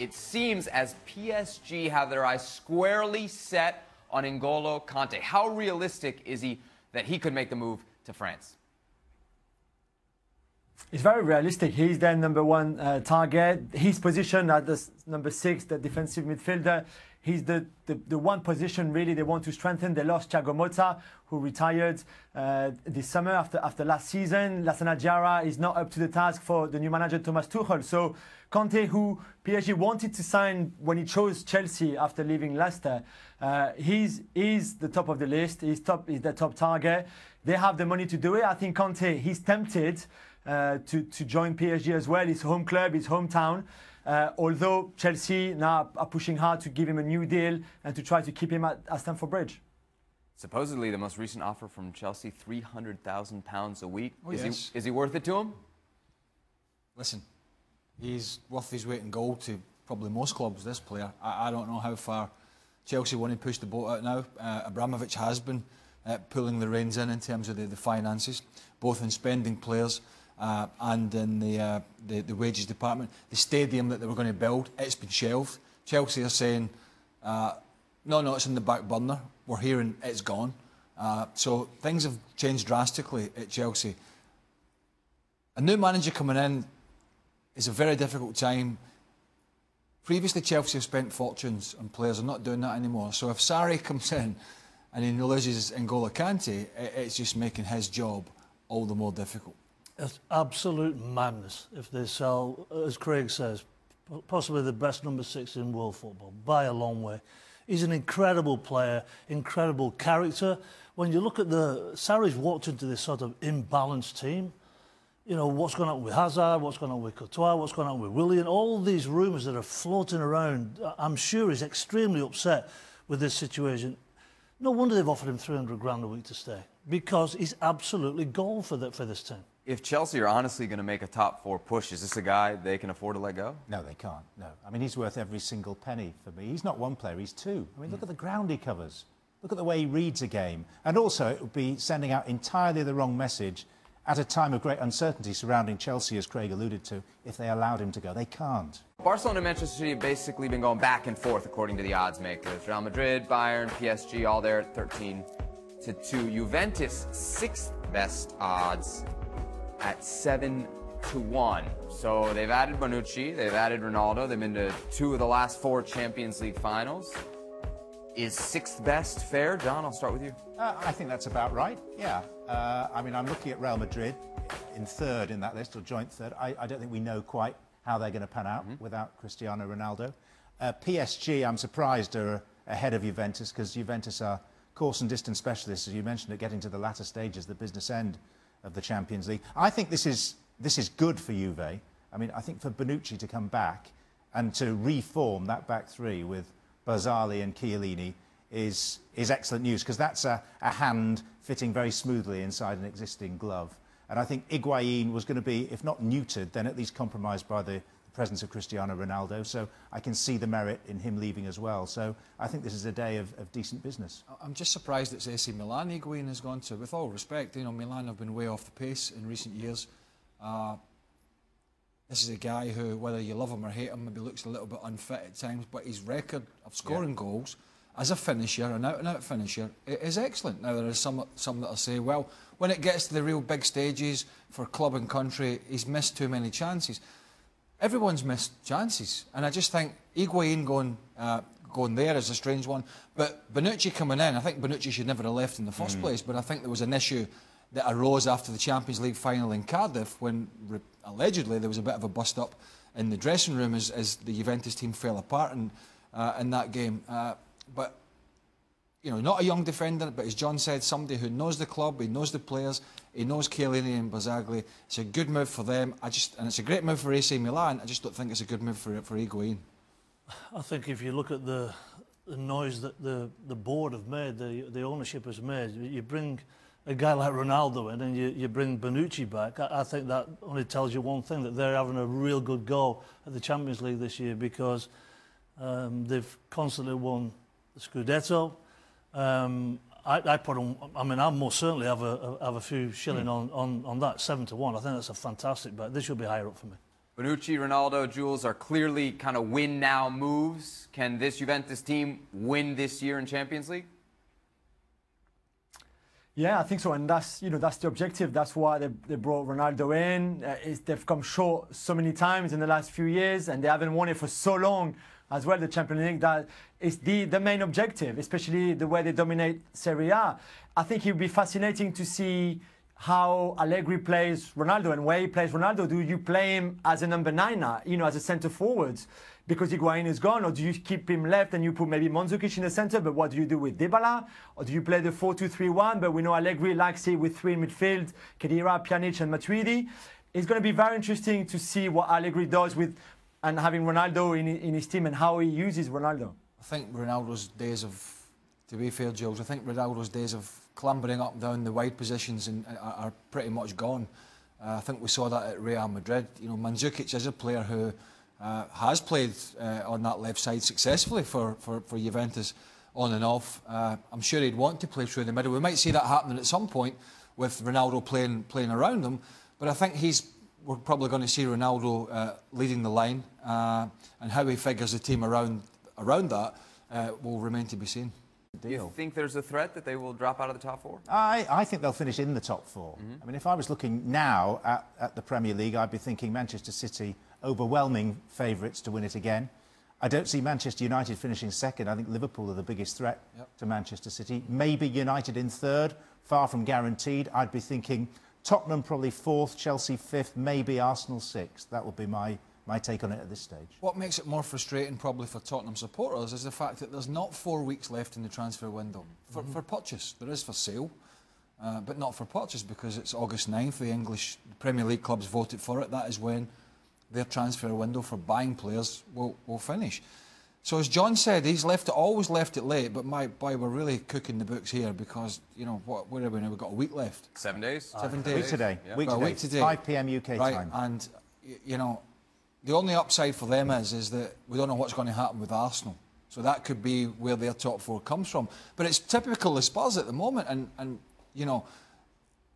it seems as PSG have their eyes squarely set on N'Golo Kante. How realistic is he that he could make the move to France? It's very realistic. He's their #1 target. His position at the number 6, the defensive midfielder, he's the one position really they want to strengthen. They lost Thiago Motta, who retired this summer after last season. Lassana Diarra is not up to the task for the new manager Thomas Tuchel. So Kante, who PSG wanted to sign when he chose Chelsea after leaving Leicester, he's the top of the list. He's the top target. They have the money to do it. I think Kante, he's tempted to join PSG as well. His home club, his hometown. Although Chelsea now are pushing hard to give him a new deal and to try to keep him at Stamford Bridge. Supposedly, the most recent offer from Chelsea, £300,000 a week. Oh, is he worth it to him? Listen, he's worth his weight in gold to probably most clubs, this player. I don't know how far Chelsea want to push the boat out now. Abramovich has been pulling the reins in terms of the finances, both in spending players and in the wages department. The stadium that they were going to build, it's been shelved. Chelsea are saying, no, it's in the back burner. We're hearing it's gone. So things have changed drastically at Chelsea. A new manager coming in is a very difficult time. Previously, Chelsea have spent fortunes on players. They're not doing that anymore. So if Sarri comes in and he loses N'Golo Kante, it's just making his job all the more difficult. It's absolute madness if they sell, as Craig says, possibly the best number 6 in world football, by a long way. He's an incredible player, incredible character. When you look at Sarri's walked into this sort of imbalanced team. You know, what's going on with Hazard, what's going on with Courtois, what's going on with Willian, all these rumours that are floating around. I'm sure he's extremely upset with this situation. No wonder they've offered him 300 grand a week to stay, because he's absolutely gold for this team. If Chelsea are honestly going to make a top 4 push, is this a guy they can afford to let go? No, they can't. No. I mean, he's worth every single penny for me. He's not one player, he's 2. I mean, look at the ground he covers. Look at the way he reads a game. And also, it would be sending out entirely the wrong message at a time of great uncertainty surrounding Chelsea, as Craig alluded to, if they allowed him to go. They can't. Barcelona and Manchester City have basically been going back and forth, according to the odds makers. Real Madrid, Bayern, PSG, all there at 13-2. Juventus, 6th best odds at 7-1. So they've added Bonucci, they've added Ronaldo, they've been to 2 of the last 4 Champions League finals. Is 6th best fair? John, I'll start with you. I think that's about right, yeah. I mean, I'm looking at Real Madrid in 3rd in that list, or joint 3rd. I don't think we know quite how they're going to pan out without Cristiano Ronaldo. PSG, I'm surprised, are ahead of Juventus, because Juventus are course and distance specialists, as you mentioned, at getting to the latter stages, the business end of the Champions League. I think this is good for Juve. I mean, I think for Bonucci to come back and to reform that back 3 with Barzali and Chiellini is excellent news, because that's a hand fitting very smoothly inside an existing glove. And I think Higuain was going to be, if not neutered, then at least compromised by the presence of Cristiano Ronaldo. So I can see the merit in him leaving as well. So I think this is a day of decent business. I'm just surprised it's AC Milan Higuain has gone to. With all respect, you know, Milan have been way off the pace in recent years. This is a guy who, whether you love him or hate him, maybe looks a little bit unfit at times, but his record of scoring goals as a finisher, an out-and-out finisher, is excellent. Now, there are some that will say, well, when it gets to the real big stages for club and country, he's missed too many chances. Everyone's missed chances, and I just think Higuain going there is a strange one. But Bonucci coming in, I think Bonucci should never have left in the first place, but I think there was an issue that arose after the Champions League final in Cardiff when allegedly there was a bit of a bust-up in the dressing room as the Juventus team fell apart in that game. But, you know, not a young defender, but as John said, somebody who knows the club, he knows the players, he knows Chiellini and Barzagli. It's a good move for them. And it's a great move for AC Milan. I just don't think it's a good move for Higuain. I think if you look at the noise that the board have made, the ownership has made, you bring a guy like Ronaldo in and you bring Bonucci back, I think that only tells you one thing, that they're having a real good go at the Champions League this year, because they've constantly won the Scudetto. I put on, I mean, I'll most certainly have a few shilling on that, 7-1. I think that's a fantastic bet. This should be higher up for me. Bonucci, Ronaldo, Jules are clearly kind of win now moves. Can this Juventus team win this year in Champions League? Yeah, I think so, and that's the objective. That's why they brought Ronaldo in. They've come short so many times in the last few years, and they haven't won it for so long as well. The Champions League, that is the main objective, especially the way they dominate Serie A. I think it would be fascinating to see how Allegri plays Ronaldo and where he plays Ronaldo. Do you play him as a number 9, as a centre forward, because Higuain is gone, or do you keep him left and you put maybe Mandzukic in the centre, but what do you do with Dybala? Or do you play the 4-2-3-1, but we know Allegri likes it with 3 in midfield, Khedira, Pjanic and Matuidi. It's going to be very interesting to see what Allegri does with and having Ronaldo in his team and how he uses Ronaldo. I think Ronaldo's days of, to be fair, Jules, I think Ronaldo's days of clambering up and down the wide positions are pretty much gone. I think we saw that at Real Madrid. Mandzukic is a player who has played on that left side successfully for Juventus on and off. I'm sure he'd want to play through the middle. We might see that happening at some point with Ronaldo playing around them, but I think we're probably going to see Ronaldo leading the line, and how he figures the team around that will remain to be seen. Do you think there's a threat that they will drop out of the top 4? I think they'll finish in the top 4. I mean, if I was looking now at the Premier League, I'd be thinking Manchester City, overwhelming favourites to win it again. I don't see Manchester United finishing second. I think Liverpool are the biggest threat to Manchester City. Maybe United in third, far from guaranteed. I'd be thinking Tottenham probably 4th, Chelsea 5th, maybe Arsenal 6th. That would be my take on it at this stage. What makes it more frustrating probably for Tottenham supporters is the fact that there's not 4 weeks left in the transfer window for purchase. There is for sale, but not for purchase, because it's August 9th. The English Premier League clubs voted for it. That is when their transfer window for buying players will finish. So as John said, he's always left it late, but my boy, we're really cooking the books here, because, where are we now? We've got a week left. 7 days? 7 days. Week today. Yeah. Week today. 5 p.m. UK time. And, the only upside for them is that we don't know what's going to happen with Arsenal. So that could be where their top 4 comes from. But it's typical of Spurs at the moment. And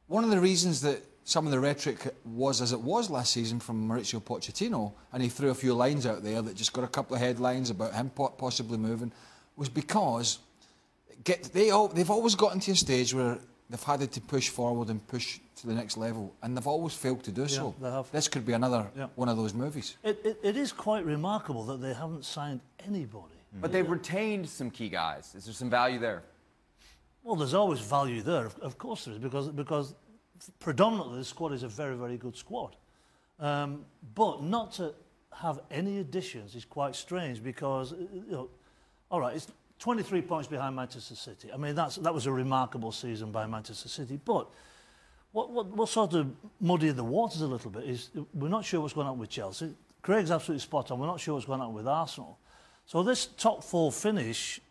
one of the reasons that some of the rhetoric was as it was last season from Mauricio Pochettino, and he threw a few lines out there that just got a couple of headlines about him possibly moving, was because they've always gotten to a stage where they've had to push forward and push to the next level, and they've always failed to do so. They have. This could be another one of those movies. It is quite remarkable that they haven't signed anybody. But they've retained some key guys. Is there some value there? Well, there's always value there, of course there is, because predominantly the squad is a very, very good squad. But not to have any additions is quite strange, because, all right, it's 23 points behind Manchester City. I mean, that was a remarkable season by Manchester City. But what sort of muddied the waters a little bit is we're not sure what's going on with Chelsea. Craig's absolutely spot on. We're not sure what's going on with Arsenal. So this top 4 finish,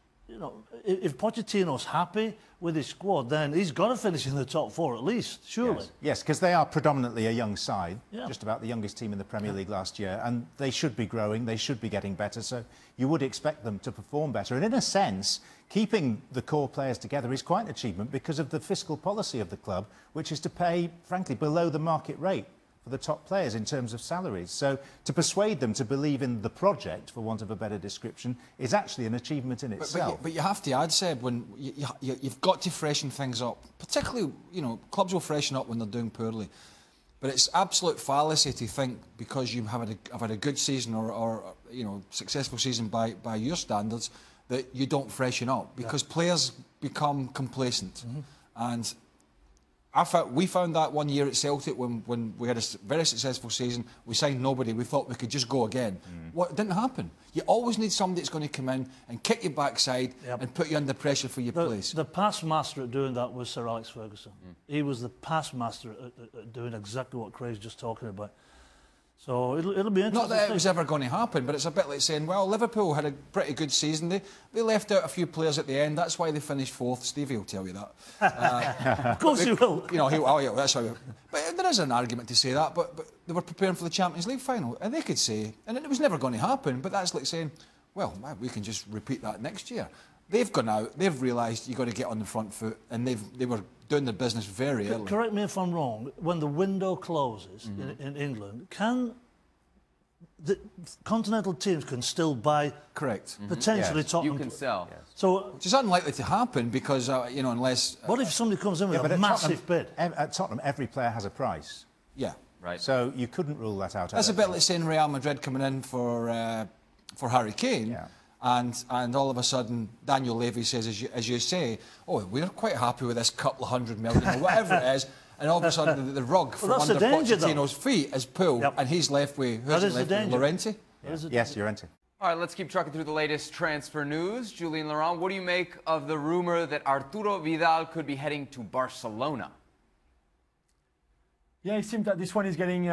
if Pochettino's happy with his squad, then he's got to finish in the top 4 at least, surely. Yes, because they are predominantly a young side, Yeah. just about the youngest team in the Premier League last year, and they should be growing, they should be getting better, so you would expect them to perform better. And in a sense, keeping the core players together is quite an achievement because of the fiscal policy of the club, which is to pay, frankly, below the market rate for the top players in terms of salaries. So to persuade them to believe in the project, for want of a better description, is actually an achievement in itself. But you have to add, Seb, when you've got to freshen things up. Particularly, clubs will freshen up when they're doing poorly. But it's absolute fallacy to think because you have had a good season or successful season by your standards that you don't freshen up, because players become complacent. And we found that one year at Celtic when we had a very successful season. We signed nobody. We thought we could just go again. Well, it didn't happen. You always need somebody that's going to come in and kick your backside and put you under pressure for your place. The past master at doing that was Sir Alex Ferguson. He was the past master at doing exactly what Craig's just talking about. So it'll be interesting. Not that it was ever going to happen, but it's a bit like saying, well, Liverpool had a pretty good season. They left out a few players at the end. That's why they finished 4th. Stevie will tell you that. Of course he will. That's how. But there is an argument to say that. But they were preparing for the Champions League final, and they could say, and it was never going to happen. But that's like saying, well, we can just repeat that next year. They've gone out. They've realised you've got to get on the front foot, and they were doing their business very early. Correct me if I'm wrong. When the window closes in England, can the continental teams can still buy. Correct. Potentially Yes. Tottenham. You can sell. Yes. So, Which is unlikely to happen because, you know, unless... what if somebody comes in with but a at massive bid? At Tottenham, every player has a price. Yeah. Right. So you couldn't rule that out. That's a bit like saying Real Madrid coming in for Harry Kane, Yeah. and all of a sudden Daniel Levy says, as you say, oh, we're quite happy with this couple of $100 million or whatever it is, and all of a sudden the rug from that's under the danger, Pochettino's feet is pulled, Yep. and he's left with That is the left with danger. Llorente. Yes, you're into. All right, let's keep trucking through the latest transfer news. Julian Laurent, what do you make of the rumor that Arturo Vidal could be heading to Barcelona? Yeah, it seems that this one is getting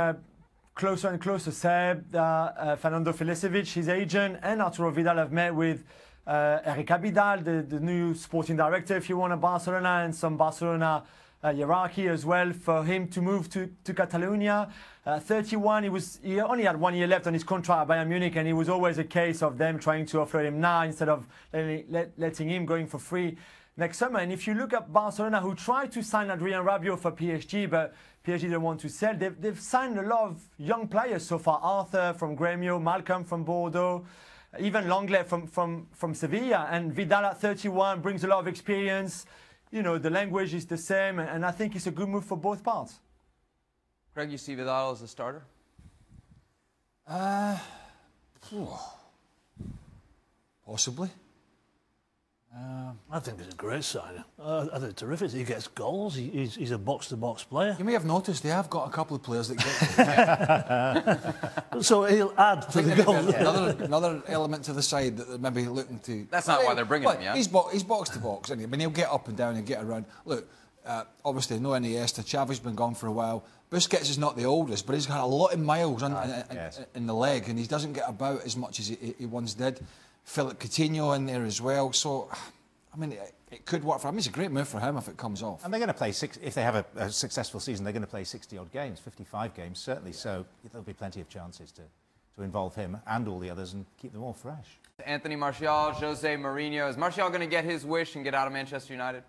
closer and closer. Seb, Fernando Filicevic, his agent, and Arturo Vidal have met with Eric Abidal, the new sporting director, if you want, of Barcelona, and some Barcelona hierarchy as well, for him to move to Catalonia. 31, he only had 1 year left on his contract at Bayern Munich, and it was always a case of them trying to offer him now instead of letting him going for free next summer. And if you look at Barcelona, who tried to sign Adrien Rabiot for PSG, but PSG didn't want to sell, they've signed a lot of young players so far. Arthur from Grêmio, Malcolm from Bordeaux, even Lenglet from Sevilla. And Vidal at 31 brings a lot of experience. You know, the language is the same, and I think it's a good move for both parts. Greg, you see Vidal as a starter? Possibly. I think it's a great signing. I think it's terrific. He gets goals. He's a box-to-box player. You may have noticed they have got a couple of players that get So he'll add to the goals. another element to the side that they're maybe looking to... That's not why they're bringing him, yeah? He's box to box, isn't he? I mean, he'll get up and down and get around. Look, obviously, no Iniesta. Xavi's been gone for a while. Busquets is not the oldest, but he's got a lot of miles in the leg, and he doesn't get about as much as he once did. Philip Coutinho in there as well. So, I mean, it could work for him. It's a great move for him if it comes off. And they're going to play if they have a successful season, they're going to play 60-odd games, 55 games, certainly. So there'll be plenty of chances to involve him and all the others and keep them all fresh. Anthony Martial, Jose Mourinho. Is Martial going to get his wish and get out of Manchester United?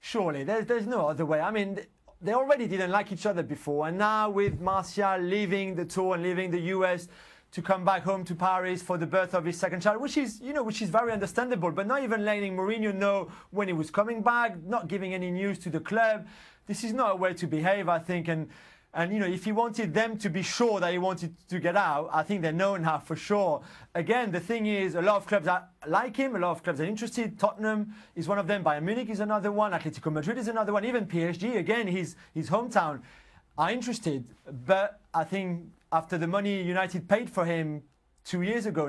Surely, there's no other way. I mean, they already didn't like each other before, and now with Martial leaving the tour and leaving the US to come back home to Paris for the birth of his second child, which is very understandable, but not even letting Mourinho know when he was coming back, not giving any news to the club. This is not a way to behave, I think, and you know, if he wanted them to be sure that he wanted to get out, I think they know now for sure. Again, the thing is, a lot of clubs like him, a lot of clubs are interested. Tottenham is one of them, Bayern Munich is another one, Atletico Madrid is another one, even PSG, again, his hometown, are interested. But I think after the money United paid for him 3 years ago,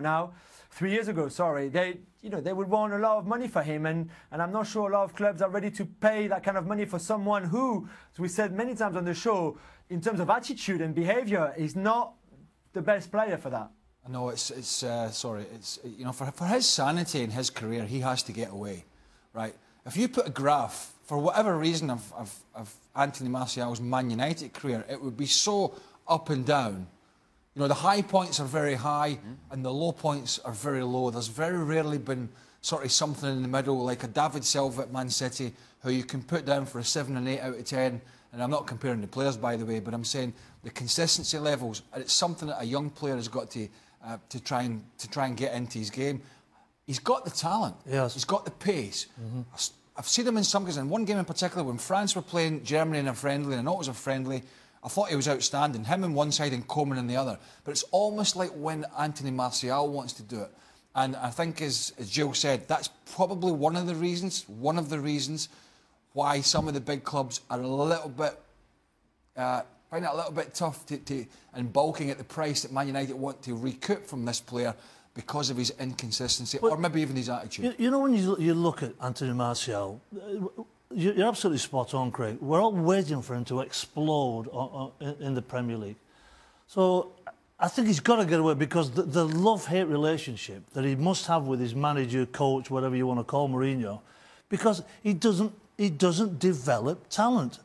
sorry, they would want a lot of money for him, and I'm not sure a lot of clubs are ready to pay that kind of money for someone who, as we said many times on the show, in terms of attitude and behaviour, is not the best player for that. No, it's you know, for his sanity in his career, he has to get away, right? If you put a graph for whatever reason of Anthony Martial's Man United career, it would be so up and down. You know, the high points are very high and the low points are very low. There's very rarely been sort of something in the middle, like a David Silva at Man City, who you can put down for a 7 and 8 out of 10. And I'm not comparing the players, by the way, but I'm saying the consistency levels, and it's something that a young player has got to try and get into his game. He's got the talent. Yes. He's got the pace. I've seen him in some games, in one game in particular, when France were playing Germany in a friendly, and I know it was a friendly, I thought he was outstanding. Him on one side and Coman on the other. But it's almost like when Anthony Martial wants to do it. And I think, as Jill said, that's probably one of the reasons why some of the big clubs are a little bit, find it a little bit tough and balking at the price that Man United want to recoup from this player because of his inconsistency, or maybe even his attitude. You know, when you look at Anthony Martial, you're absolutely spot on, Craig. We're all waiting for him to explode in the Premier League. So I think he's got to get away, because the love-hate relationship that he must have with his manager, coach, whatever you want to call Mourinho, because he doesn't develop talent.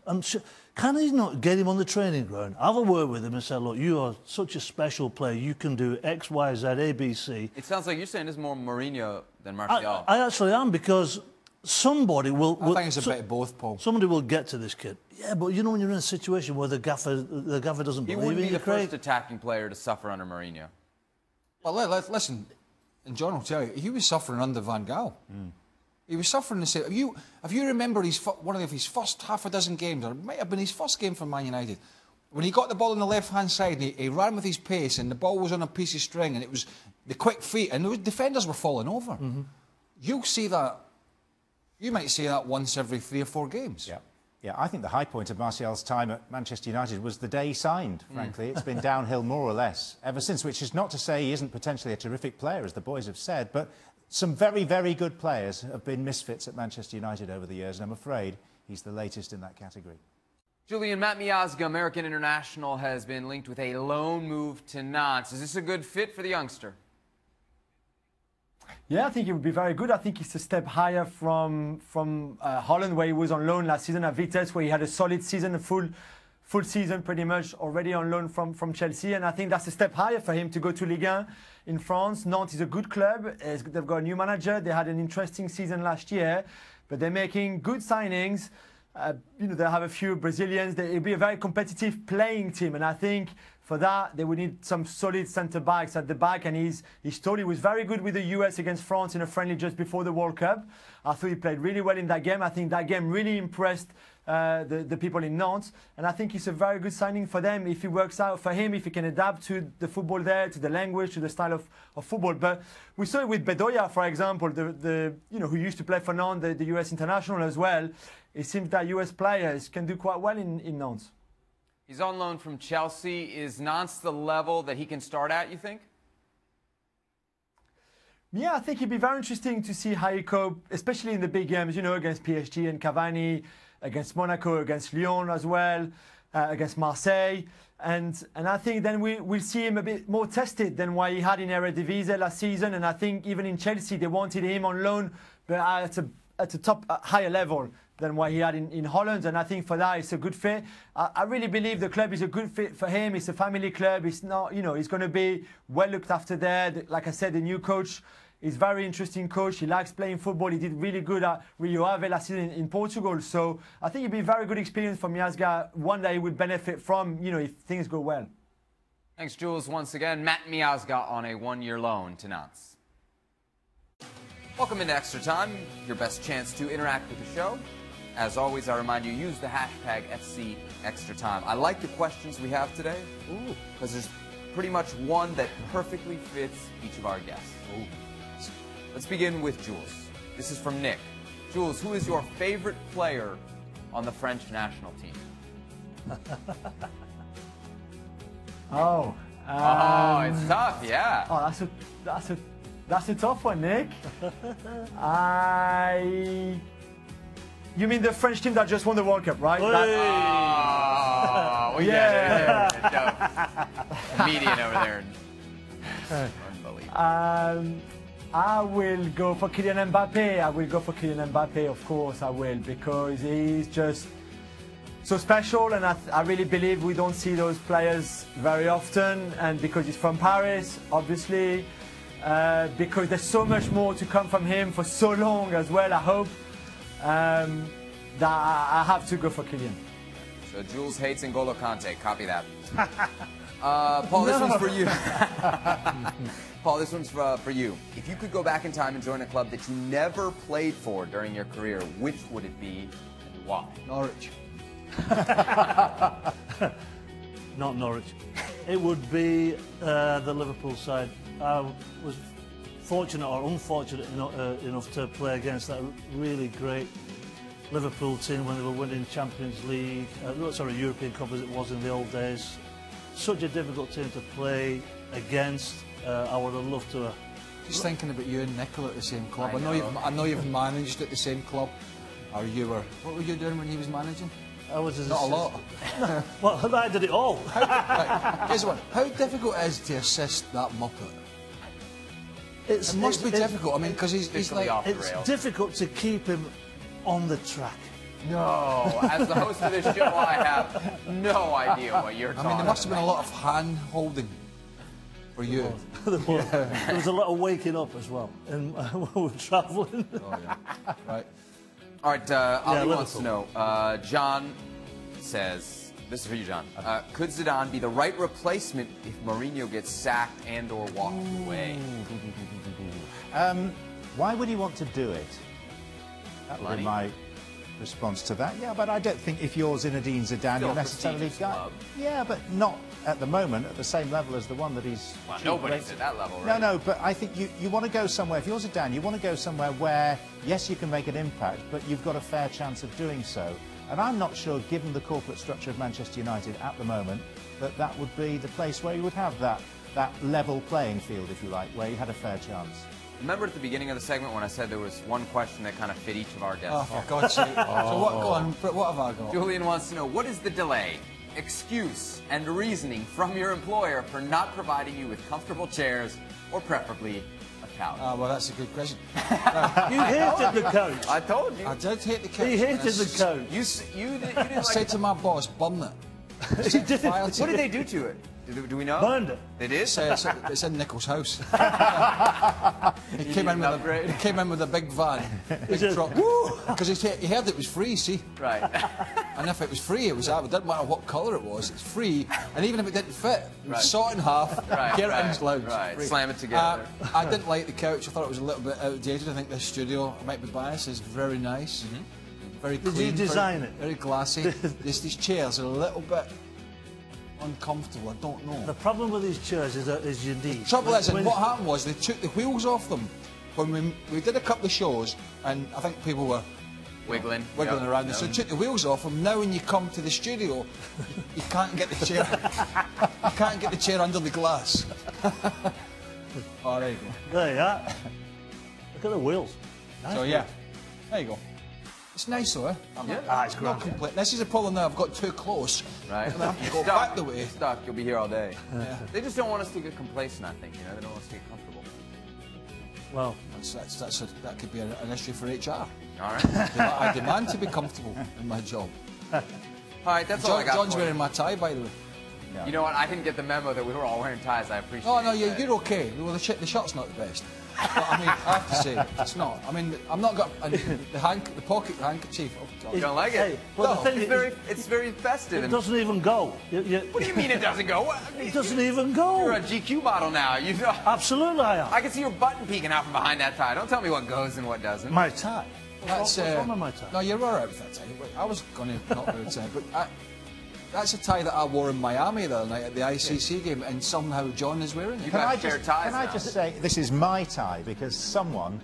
Can he not get him on the training ground, have a word with him and say, look, you are such a special player, you can do X, Y, Z, A, B, C. It sounds like you're saying it's more Mourinho than Martial. I actually am, because somebody will... I think it's a bit of both, Paul. Somebody will get to this kid. Yeah, but you know when you're in a situation where the gaffer doesn't believe in you, He wouldn't be the Craig. first attacking player to suffer under Mourinho. Well, listen, and John will tell you, he was suffering under Van Gaal. He was suffering the same. If you remember one of his first half a dozen games, or it might have been his first game for Man United, when he got the ball on the left-hand side, and he ran with his pace, and the ball was on a piece of string, and it was the quick feet, and the defenders were falling over. You'll see that. You might see that once every 3 or 4 games. Yeah. Yeah, I think the high point of Martial's time at Manchester United was the day he signed, frankly. It's been downhill more or less ever since, which is not to say he isn't potentially a terrific player, as the boys have said, but some very, very good players have been misfits at Manchester United over the years, and I'm afraid he's the latest in that category. Julian, Matt Miazga, American international, has been linked with a loan move to Nantes. Is this a good fit for the youngster? Yeah, I think it would be very good. I think it's a step higher from Holland, where he was on loan last season at Vitesse, where he had a solid season, a full season pretty much already on loan from Chelsea. And I think that's a step higher for him to go to Ligue 1 in France. Nantes is a good club. They've got a new manager. They had an interesting season last year, but they're making good signings. You know, they have a few Brazilians. It'll be a very competitive playing team, and I think for that they would need some solid centre backs at the back. And his story was very good with the US against France in a friendly just before the World Cup. I thought he played really well in that game. I think that game really impressed the people in Nantes, and I think it's a very good signing for them if it works out for him, if he can adapt to the football there, to the language, to the style of football. But we saw it with Bedoya, for example, who used to play for Nantes, the US international as well. It seems that US players can do quite well in Nantes. He's on loan from Chelsea. Is Nantes the level that he can start at, you think? Yeah, I think it'd be very interesting to see how he cope, especially in the big games, you know, against PSG and Cavani, against Monaco, against Lyon as well, against Marseille. And I think then we'll see him a bit more tested than what he had in Eredivisie last season. And I think even in Chelsea, they wanted him on loan, but at a top, higher level than what he had in Holland. And I think for that, it's a good fit. I really believe the club is a good fit for him. It's a family club. It's not, you know, he's going to be well looked after there. Like I said, the new coach is a very interesting coach. He likes playing football. He did really good at Rio Ave last season in Portugal. So I think it'd be a very good experience for Miazga. One day he would benefit from, you know, if things go well. Thanks, Jules. Once again, Matt Miazga on a 1-year loan to Nantes. Welcome into Extra Time, your best chance to interact with the show. As always, I remind you, use the hashtag FC Extra Time. I like the questions we have today, because there's pretty much one that perfectly fits each of our guests. Ooh. Let's begin with Jules. This is from Nick. Jules, who is your favorite player on the French national team? It's tough, yeah. Oh, that's a tough one, Nick. You mean the French team that just won the World Cup, right? We get it. Comedian over there. Unbelievable. I will go for Kylian Mbappe. Of course I will, because he's just so special, and I really believe we don't see those players very often, and because he's from Paris, obviously, because there's so much more to come from him for so long as well, I hope, that I have to go for Kylian. So Jules hates N'Golo Kante, copy that. Paul, this one's for you. Paul, this one's for you. If you could go back in time and join a club that you never played for during your career, which would it be and why? Norwich. Not Norwich. It would be the Liverpool side. I was fortunate or unfortunate enough to play against that really great Liverpool team when they were winning Champions League, European Cup as it was in the old days. Such a difficult team to play against. I would have loved to. Just thinking about you and Nicola at the same club. I know you've managed at the same club, or you were. What were you doing when he was managing? I was not a lot. Well, I did it all. Guess what? How difficult is it to assist that muppet? It must be difficult. I mean, because he's like it's difficult to keep him on the track. No, as the host of this show, I have no idea what you're talking about. I mean, there must have been a lot of hand-holding for you. There was a lot of waking up as well, and when we were travelling. Oh, yeah. Right. All right, Ali wants to Liverpool. know. John says, this is for you, John. Could Zidane be the right replacement if Mourinho gets sacked and/or walked away? Why would he want to do it? That would be my response to that. Yeah, but I don't think if you're Zinedine Zidane, Still you're a necessarily prestigious club. Yeah, but not at the moment at the same level as the one that he's. Well, achieved nobody's great- at that level, right? No, but I think you want to go somewhere. If you're Zidane, you want to go somewhere where, yes, you can make an impact, but you've got a fair chance of doing so. And I'm not sure, given the corporate structure of Manchester United at the moment, that that would be the place where you would have that level playing field, if you like, where you had a fair chance. Remember at the beginning of the segment when I said there was one question that kind of fit each of our guests? Oh, for God's sake. So what, go on, what have I got? Julian wants to know, what is the delay, excuse, and reasoning from your employer for not providing you with comfortable chairs or preferably a couch? Well, that's a good question. You hated the coach. I told you. I did hate the couch. He hated the coach. You didn't I like said to my boss, burn it. He did. What did they do to it? Do we know? Burned it. They did? It's in Nichols' house. He came in with a big van, big truck, because he heard it was free. See, Right. and if it was free, it didn't matter what colour it was. It's free, and even if it didn't fit, Right. saw it in half, get it in his lounge. Right. Free. Slam it together. I didn't like the couch. I thought it was a little bit outdated. I think the studio, I might be biased, is very nice, very Did clean. you design it? Very glassy. These chairs are a little bit uncomfortable. I don't know. The problem with these chairs is your knees. Trouble is, When- what happened was they took the wheels off them when we did a couple of shows, and I think people were Wiggling. wiggling Yep. around. So they took the wheels off them. Now, when you come to the studio, you can't get the chair. You can't get the chair under the glass. Oh, there you go. There you are. Look at the wheels. Nice So yeah, there you go. It's nice though, eh? It's Not grand. complete. This is a problem now. I've got too close. Right. And I have to go Stuck. back the way. Stuck. You'll be here all day. Yeah. They just don't want us to get complacent, I think. You know, they don't want us to get comfortable. Well, That could be an issue for HR. All right. I demand to be comfortable in my job. All right, that's all I got. John's for you. wearing my tie, by the way. You know what? I didn't get the memo that we were all wearing ties. I appreciate Oh, no, it. you're okay. Well, the shirt's not the best. But, I mean, I have to say, it's not. I mean, I'm not got the pocket handkerchief. Oh, God. You don't like it? Hey, well, No, the thing It's very festive. it and- doesn't even go. What do you mean it doesn't go? What? It doesn't even You're a go. GQ model now. You know, Absolutely, I am. I can see your button peeking out from behind that tie. Don't tell me what goes and what doesn't. My tie. That's, What's wrong with my tie? No, you're all right with that tie. I was going to not wear a tie, but that's a tie that I wore in Miami the other night at the ICC game, and somehow John is wearing it. You guys share ties Can I now. just say, this is my tie because someone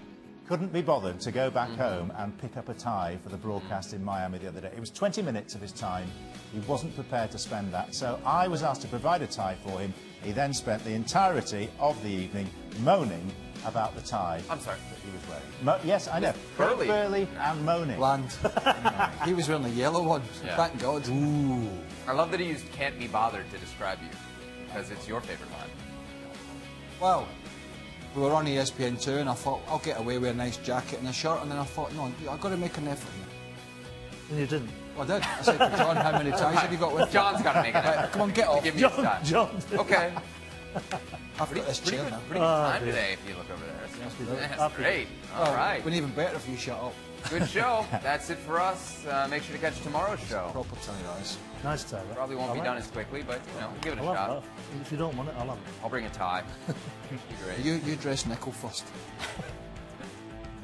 couldn't be bothered to go back home and pick up a tie for the broadcast in Miami the other day. It was 20 minutes of his time. He wasn't prepared to spend that. So I was asked to provide a tie for him. He then spent the entirety of the evening moaning about the tie I'm sorry. that he was wearing. Yes, I know. Burly. Burly and moaning. Bland. He was wearing a yellow one. Yeah. Thank God. Ooh. I love that he used "can't be bothered" to describe you, because it's your favorite line. Well, we were on ESPN2, and I thought I'll get away with a nice jacket and a shirt, and then I thought, no, I've got to make an effort here. And you didn't. Well, I did. I said to John, how many ties have you got with you? John's got to make it. Right, come on, get off. Give me a tie. John. Okay. I've got this Pretty chair good, now. pretty good time today, if you look over there. That's great. All right. Wouldn't even better if you shut up. Good show. That's it for us. Make sure to catch tomorrow's show. Proper tie, guys. Nice tie. that. Probably won't I be like done it. as quickly, but you know, we'll give it a I'll have shot. that. If you don't want it, I'll have it. I'll bring a tie. Be great. You dress Nickel first.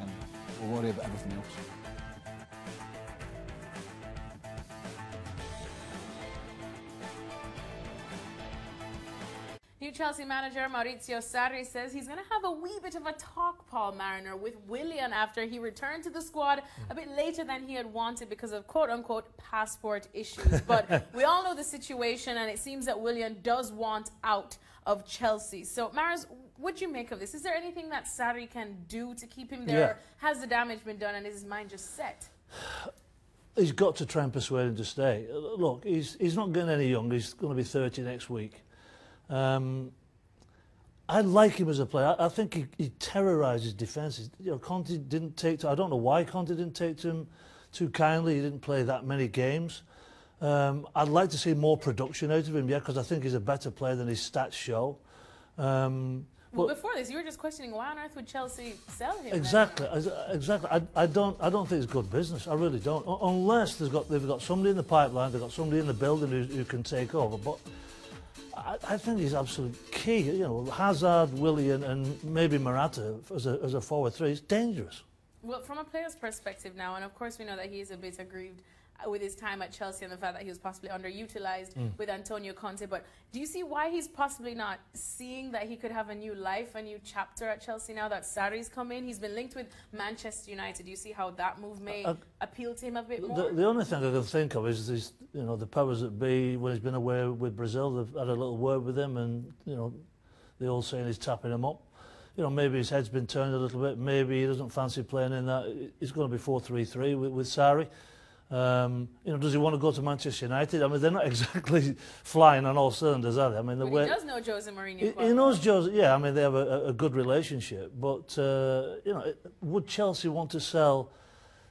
And we'll worry about everything else. New Chelsea manager Maurizio Sarri says he's going to have a wee bit of a talk, Paul Mariner, with Willian after he returned to the squad a bit later than he had wanted because of quote-unquote passport issues. But we all know the situation, and it seems that Willian does want out of Chelsea. So, Maris, what do you make of this? Is there anything that Sarri can do to keep him there? Yeah. Has the damage been done, and is his mind just set? He's got to try and persuade him to stay. Look, he's not getting any younger. He's going to be 30 next week. I like him as a player. I think he terrorises defences. You know, Conte didn't take to, I don't know why Conte didn't take to him too kindly. He didn't play that many games. I'd like to see more production out of him, yeah, because I think he's a better player than his stats show. Would Well, before this, you were just questioning why on earth would Chelsea sell him? Exactly, exactly. I don't think it's good business. I really don't. Unless they've got somebody in the pipeline, they've got somebody in the building who can take over. But I think he's absolutely key. You know, Hazard, Willian, and maybe Morata as a forward three is dangerous. Well, from a player's perspective now, and of course we know that he is a bit aggrieved with his time at Chelsea and the fact that he was possibly underutilized with Antonio Conte. But do you see why he's possibly not seeing that he could have a new life, a new chapter at Chelsea now that Sarri's come in? He's been linked with Manchester United. Do you see how that move may appeal to him a bit more? The only thing I can think of is you know, the powers that be, when he's been away with Brazil, they've had a little word with him, and you know, the old saying is tapping him up. You know, maybe his head's been turned a little bit. Maybe he doesn't fancy playing in that. It's going to be 4-3-3 with Sarri. You know, does he want to go to Manchester United? I mean, they're not exactly flying on all cylinders, are they? I mean, he does know Jose Mourinho. He knows Jose. Yeah, I mean, they have a good relationship. But you know, would Chelsea want to sell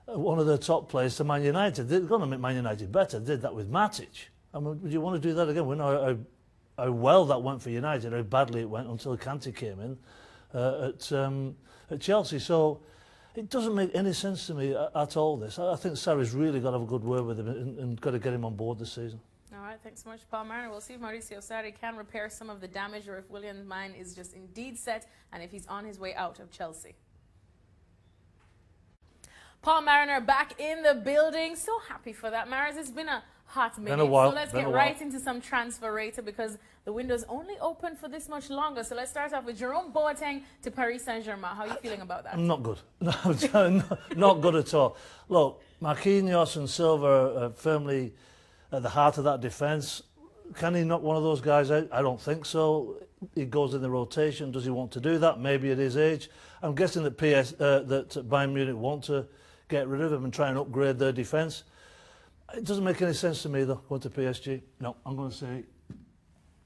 one of their top players to Man United? They're going to make Man United better. They did that with Matic. I mean, would you want to do that again? We know how well that went for United, how badly it went until Kante came in at Chelsea. So it doesn't make any sense to me at all, this. I think Sarri's really got to have a good word with him and got to get him on board this season. All right, thanks so much, Paul Mariner. We'll see if Mauricio Sarri can repair some of the damage or if Willian's mind is just indeed set and if he's on his way out of Chelsea. Paul Mariner back in the building. So happy for that, Maris. It's been a hot minute. So let's get right into some transfer rata because the window's only open for this much longer. So let's start off with Jerome Boateng to Paris Saint-Germain. How are you feeling about that? I'm not good. Not good at all. Look, Marquinhos and Silva are firmly at the heart of that defence. Can he knock one of those guys out? I don't think so. He goes in the rotation. Does he want to do that? Maybe at his age. I'm guessing that Bayern Munich want to get rid of him and try and upgrade their defence. It doesn't make any sense to me, though, going to PSG. No, I'm going to say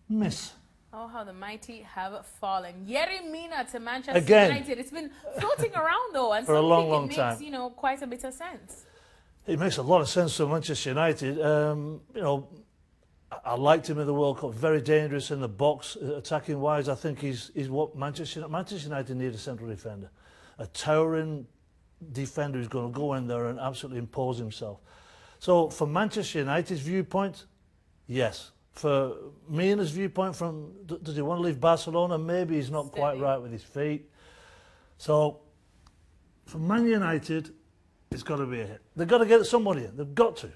miss. Oh, how the mighty have fallen. Yerry Mina to Manchester United. It's been floating around, though, and for a long makes, time. You know, quite a bit of sense. It makes a lot of sense for Manchester United. You know, I liked him in the World Cup. Very dangerous in the box, attacking-wise. I think he's what Manchester United need a central defender. A towering defender who's going to go in there and absolutely impose himself. So, from Manchester United's viewpoint, yes. For Mina's viewpoint, does he want to leave Barcelona? Maybe he's not quite right with his feet. So, for Man United, it's got to be a hit. They've got to get somebody in. They've got to.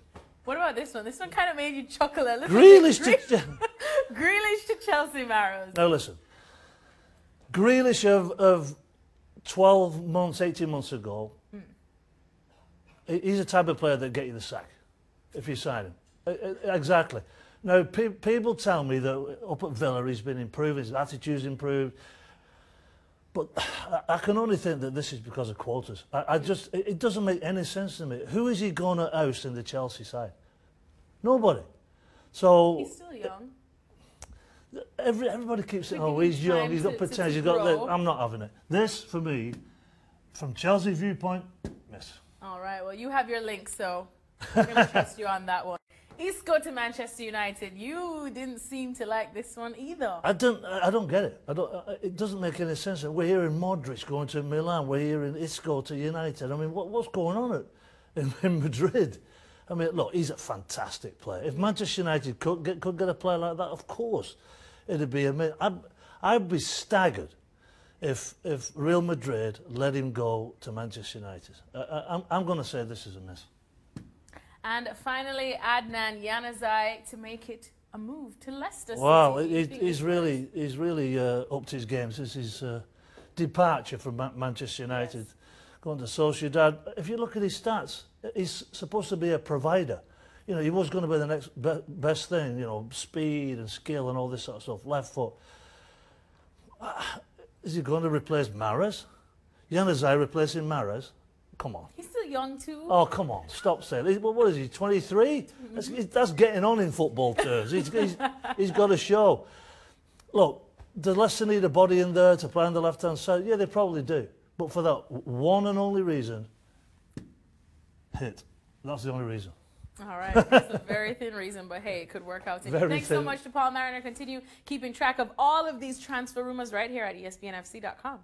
What about this one? This one kind of made you chuckle a little. Grealish to Chelsea, Maros. Now listen, Grealish of 12 months, 18 months ago, he's a type of player that get you the sack if you sign him. Exactly. Now, people tell me that up at Villa he's been improving, his attitude's improved, but I can only think that this is because of quotas. It doesn't make any sense to me. Who is he going to oust in the Chelsea side? Nobody. So he's still young. Everybody keeps saying, oh, he's young, he's got potential, he's got this. I'm not having it. This, for me, from Chelsea's viewpoint, miss. All right, well, you have your link, so I'm going to trust you on that one. Isco to Manchester United. You didn't seem to like this one either. I don't get it. It doesn't make any sense. We're hearing Modric going to Milan. We're hearing Isco to United. I mean, what's going on in Madrid? I mean, look, he's a fantastic player. If Manchester United could get a player like that, of course, it'd be amazing. I'd be staggered if Real Madrid let him go to Manchester United. I'm going to say this is a miss. And finally, Adnan Januzaj to make it a move to Leicester City. Wow, he's really upped his game since his departure from Manchester United. Yes. Going to Sociedad. If you look at his stats, he's supposed to be a provider. You know, he was going to be the next best thing, you know, speed and skill and all this sort of stuff, left foot. Is he going to replace Mahrez? Januzaj replacing Mahrez? Come on. He's still young too. Oh, come on, stop saying it. What is he, 23? That's getting on in football terms. He's got a show. Look, does Leicester need a body in there to play on the left-hand side? Yeah, they probably do. But for that one and only reason, hit. That's the only reason. All right, that's a very thin reason, but hey, it could work out. Thanks so much to Paul Mariner. Continue keeping track of all of these transfer rumors right here at ESPNFC.com.